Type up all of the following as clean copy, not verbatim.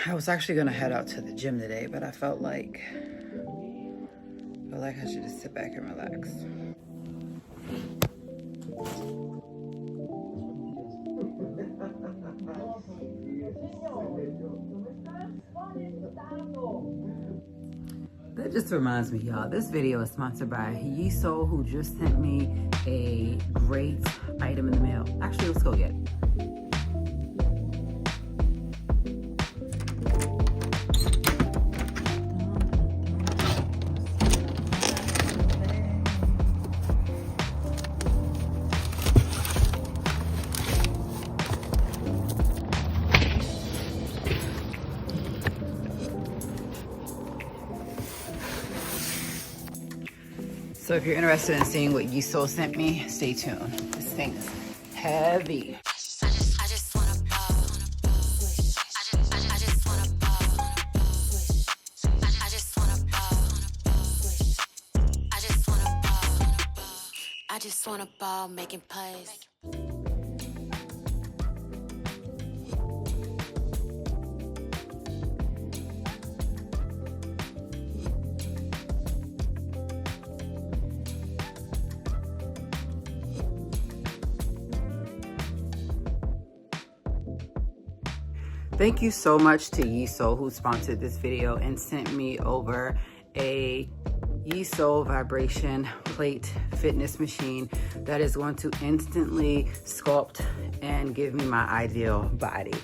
I was actually gonna head out to the gym today, but I felt like I should just sit back and relax. That just reminds me, y'all, this video is sponsored by Yesoul, who just sent me a great item in the mail. Actually, let's go get it. So if you're interested in seeing what Yesoul sent me, stay tuned. This thing is heavy. I just wanna ball making plays. Thank you so much to Yesoul, who sponsored this video and sent me over a Yesoul vibration plate fitness machine that is going to instantly sculpt and give me my ideal body.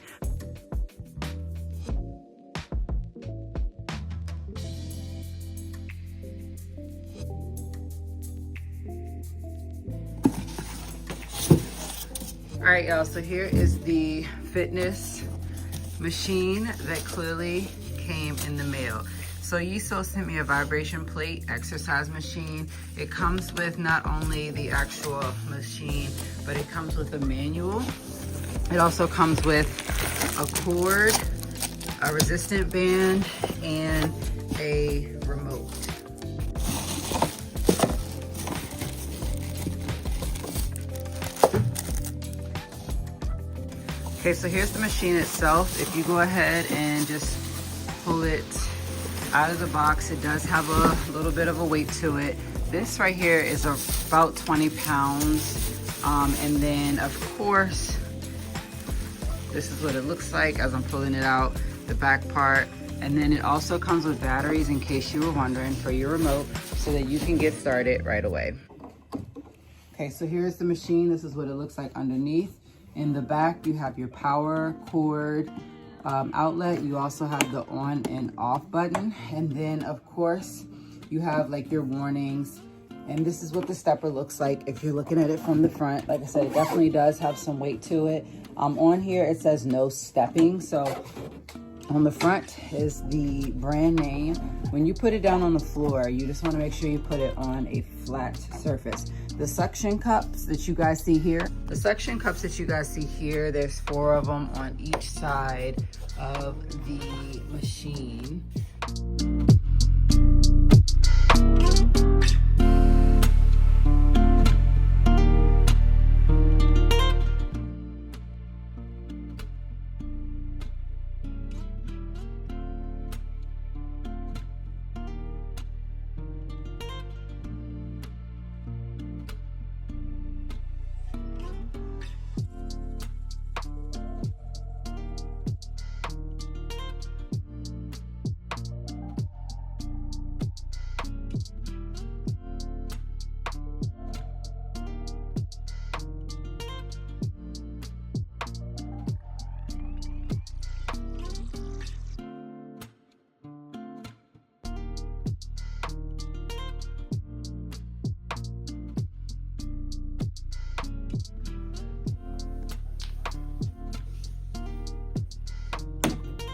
All right, y'all, so here is the fitness machine that clearly came in the mail. So Yesoul sent me a vibration plate exercise machine. It comes with not only the actual machine, but it comes with a manual. It also comes with a cord, a resistant band, and a remote. Okay, so here's the machine itself. If you go ahead and just pull it out of the box, it does have a little bit of a weight to it. This right here is about 20 pounds. And then of course, this is what it looks like as I'm pulling it out, the back part. And then it also comes with batteries, in case you were wondering, for your remote, so that you can get started right away. Okay, so here's the machine. This is what it looks like underneath. In the back, you have your power cord outlet. You also have the on and off button. And then of course, you have like your warnings. And this is what the stepper looks like if you're looking at it from the front. Like I said, it definitely does have some weight to it. On here, it says no stepping. So on the front is the brand name. When you put it down on the floor, you just want to make sure you put it on a flat surface. The suction cups that you guys see here, there's 4 of them on each side of the machine.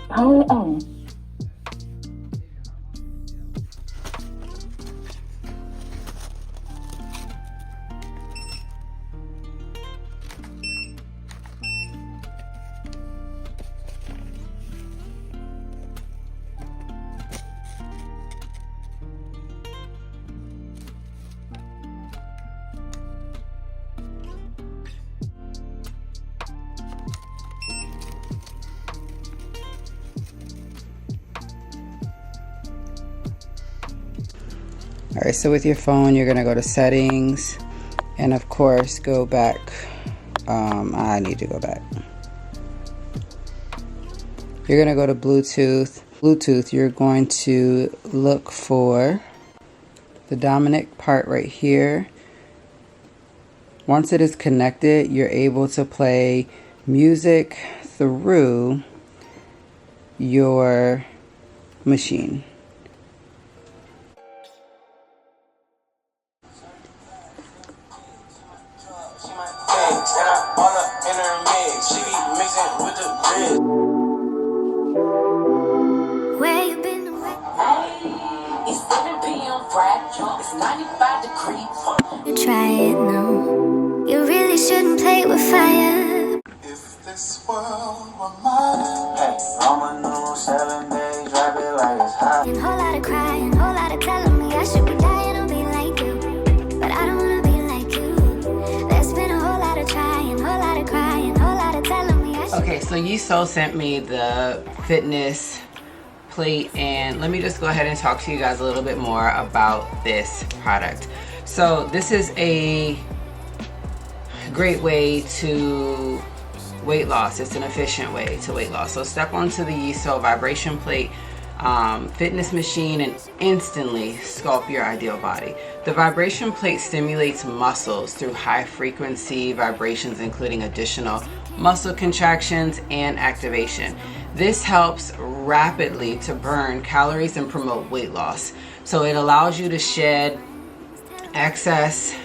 Power on. All right, so with your phone, you're gonna go to settings, and of course, go back. I need to go back. You're gonna go to Bluetooth. Bluetooth, you're going to look for the dominant part right here. Once it is connected, you're able to play music through your machine. Where you been? It's 7 p.m. Friday. It's 95 degrees. You try it now. You really shouldn't play with fire. If this world were mine, hey, I'ma know 7 days, drive it like it's hot. And whole lot of crying, whole lot of telling me I should be dying to be like you, but I don't wanna be like you. There's been a whole lot of trying, whole lot of crying, whole lot of telling me I should. Okay, so Yesoul sent me the fitness plate, and let me just go ahead and talk to you guys a little bit more about this product. So this is a great way to weight loss. It's an efficient way to weight loss. So step onto the Yesoul vibration plate fitness machine and instantly sculpt your ideal body. The vibration plate stimulates muscles through high frequency vibrations, including additional muscle contractions and activation. This helps rapidly to burn calories and promote weight loss. So it allows you to shed excess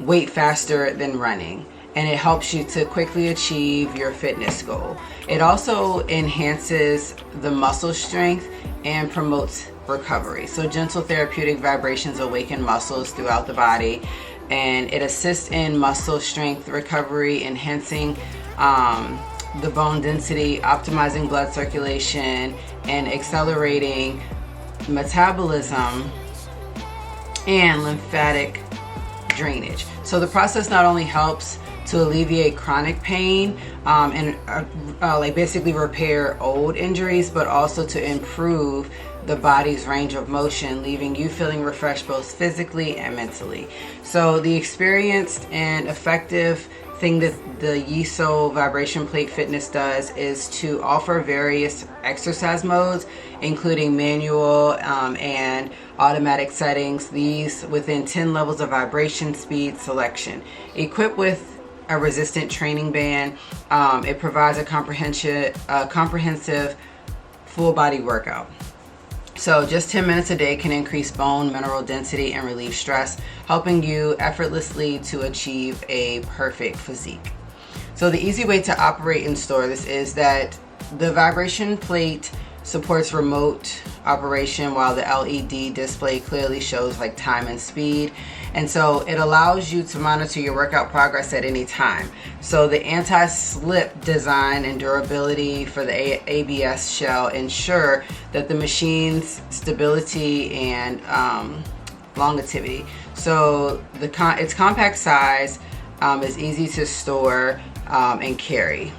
weight faster than running, and it helps you to quickly achieve your fitness goal. It also enhances the muscle strength and promotes recovery. So gentle therapeutic vibrations awaken muscles throughout the body, and it assists in muscle strength recovery, enhancing the bone density, optimizing blood circulation, and accelerating metabolism and lymphatic drainage. So the process not only helps to alleviate chronic pain and like basically repair old injuries, but also to improve the body's range of motion, leaving you feeling refreshed both physically and mentally. So the experienced and effective thing that the Yesoul vibration plate fitness does is to offer various exercise modes, including manual and automatic settings, these within 10 levels of vibration speed selection. Equipped with a resistant training band, it provides a comprehensive full body workout. So just 10 minutes a day can increase bone mineral density and relieve stress, helping you effortlessly to achieve a perfect physique. So the easy way to operate and store this is that the vibration plate supports remote operation, while the LED display clearly shows like time and speed. And so it allows you to monitor your workout progress at any time. So the anti-slip design and durability for the ABS shell ensure that the machine's stability and longevity. So its compact size is easy to store and carry.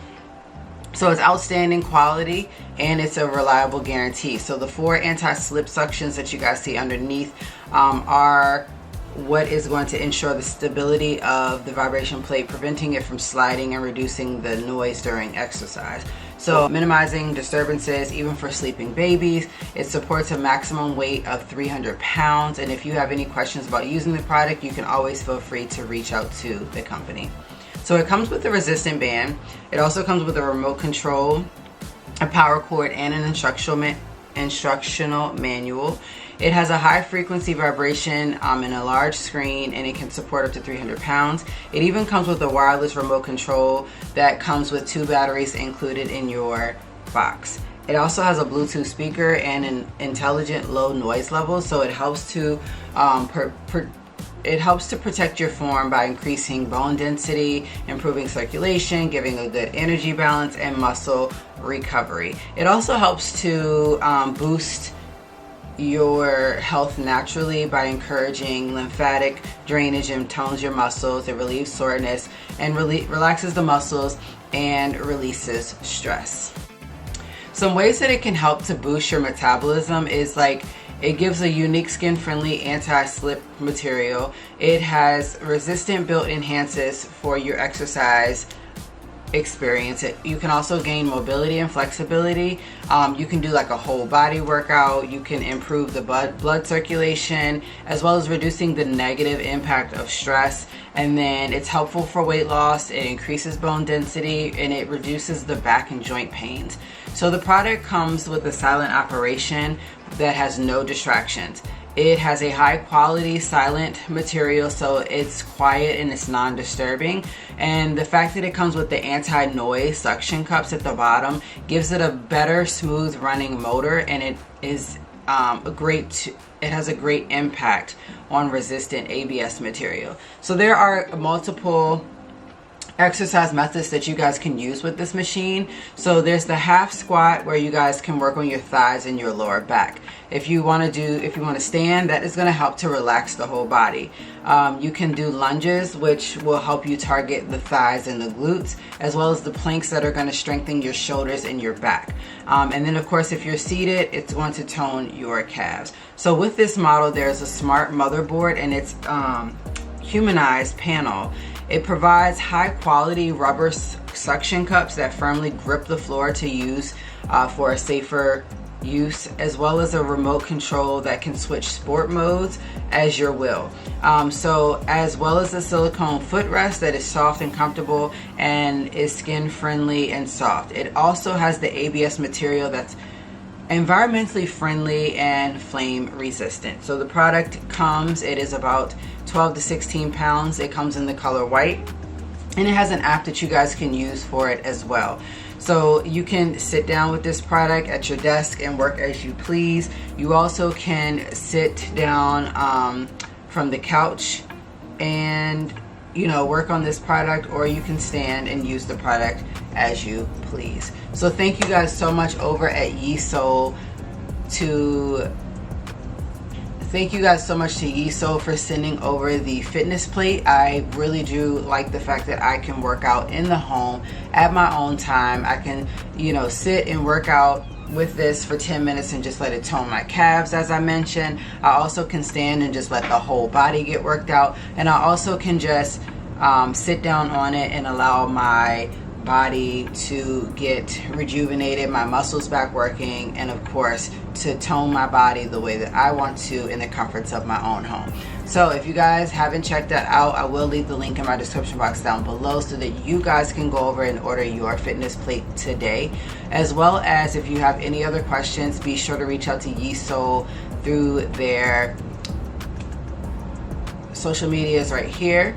So it's outstanding quality and it's a reliable guarantee. So the 4 anti-slip suctions that you guys see underneath are what is going to ensure the stability of the vibration plate, preventing it from sliding and reducing the noise during exercise. So minimizing disturbances even for sleeping babies. It supports a maximum weight of 300 pounds. And if you have any questions about using the product, you can always feel free to reach out to the company. So it comes with a resistant band. It also comes with a remote control, a power cord, and an instructional manual. It has a high frequency vibration and a large screen, and it can support up to 300 pounds. It even comes with a wireless remote control that comes with 2 batteries included in your box. It also has a Bluetooth speaker and an intelligent low noise level, so it helps to protect your form by increasing bone density, improving circulation, giving a good energy balance, and muscle recovery. It also helps to boost your health naturally by encouraging lymphatic drainage and tones your muscles. It relieves soreness and relaxes the muscles and releases stress. Some ways that it can help to boost your metabolism is like It gives a unique skin-friendly anti-slip material. It has resistant built enhancers for your exercise experience. You can also gain mobility and flexibility. You can do like a whole body workout. You can improve the blood circulation, as well as reducing the negative impact of stress. And then it's helpful for weight loss. It increases bone density, and it reduces the back and joint pains. So the product comes with a silent operation that has no distractions. It has a high quality silent material, so it's quiet and it's non-disturbing. And the fact that it comes with the anti-noise suction cups at the bottom gives it a better smooth running motor, and it is it has a great impact on resistant ABS material. So there are multiple exercise methods that you guys can use with this machine. So there's the half squat, where you guys can work on your thighs and your lower back. If you want to stand, that is going to help to relax the whole body. You can do lunges, which will help you target the thighs and the glutes, as well as the planks that are going to strengthen your shoulders and your back. And then of course, if you're seated, it's going to tone your calves. So with this model, there's a smart motherboard, and it's humanized panel. It provides high quality rubber suction cups that firmly grip the floor to use for a safer use, as well as a remote control that can switch sport modes as your will. So as well as a silicone footrest that is soft and comfortable and is skin friendly and soft. It also has the ABS material that's environmentally friendly and flame resistant. So the product it is about 12 to 16 pounds. It comes in the color white, and it has an app that you guys can use for it as well. So you can sit down with this product at your desk and work as you please. You also can sit down from the couch and work on this product, or you can stand and use the product as you please. So thank you guys so much over at Yesoul Thank you guys so much to Yesoul for sending over the fitness plate. I really do like the fact that I can work out in the home at my own time. I can, sit and work out with this for 10 minutes and just let it tone my calves, as I mentioned. I also can stand and just let the whole body get worked out. And I also can just sit down on it and allow my body to get rejuvenated, my muscles back working, and of course to tone my body the way that I want to in the comforts of my own home. So if you guys haven't checked that out, I will leave the link in my description box down below so that you guys can go over and order your fitness plate today. As well as, if you have any other questions, be sure to reach out to Yesoul through their social medias right here,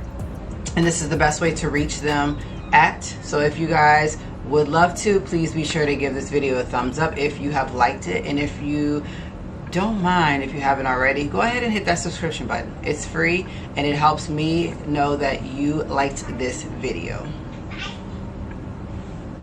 and this is the best way to reach them at. So if you guys would love to, please be sure to give this video a thumbs up if you have liked it, and if you don't mind, if you haven't already, go ahead and hit that subscription button. It's free, and it helps me know that you liked this video.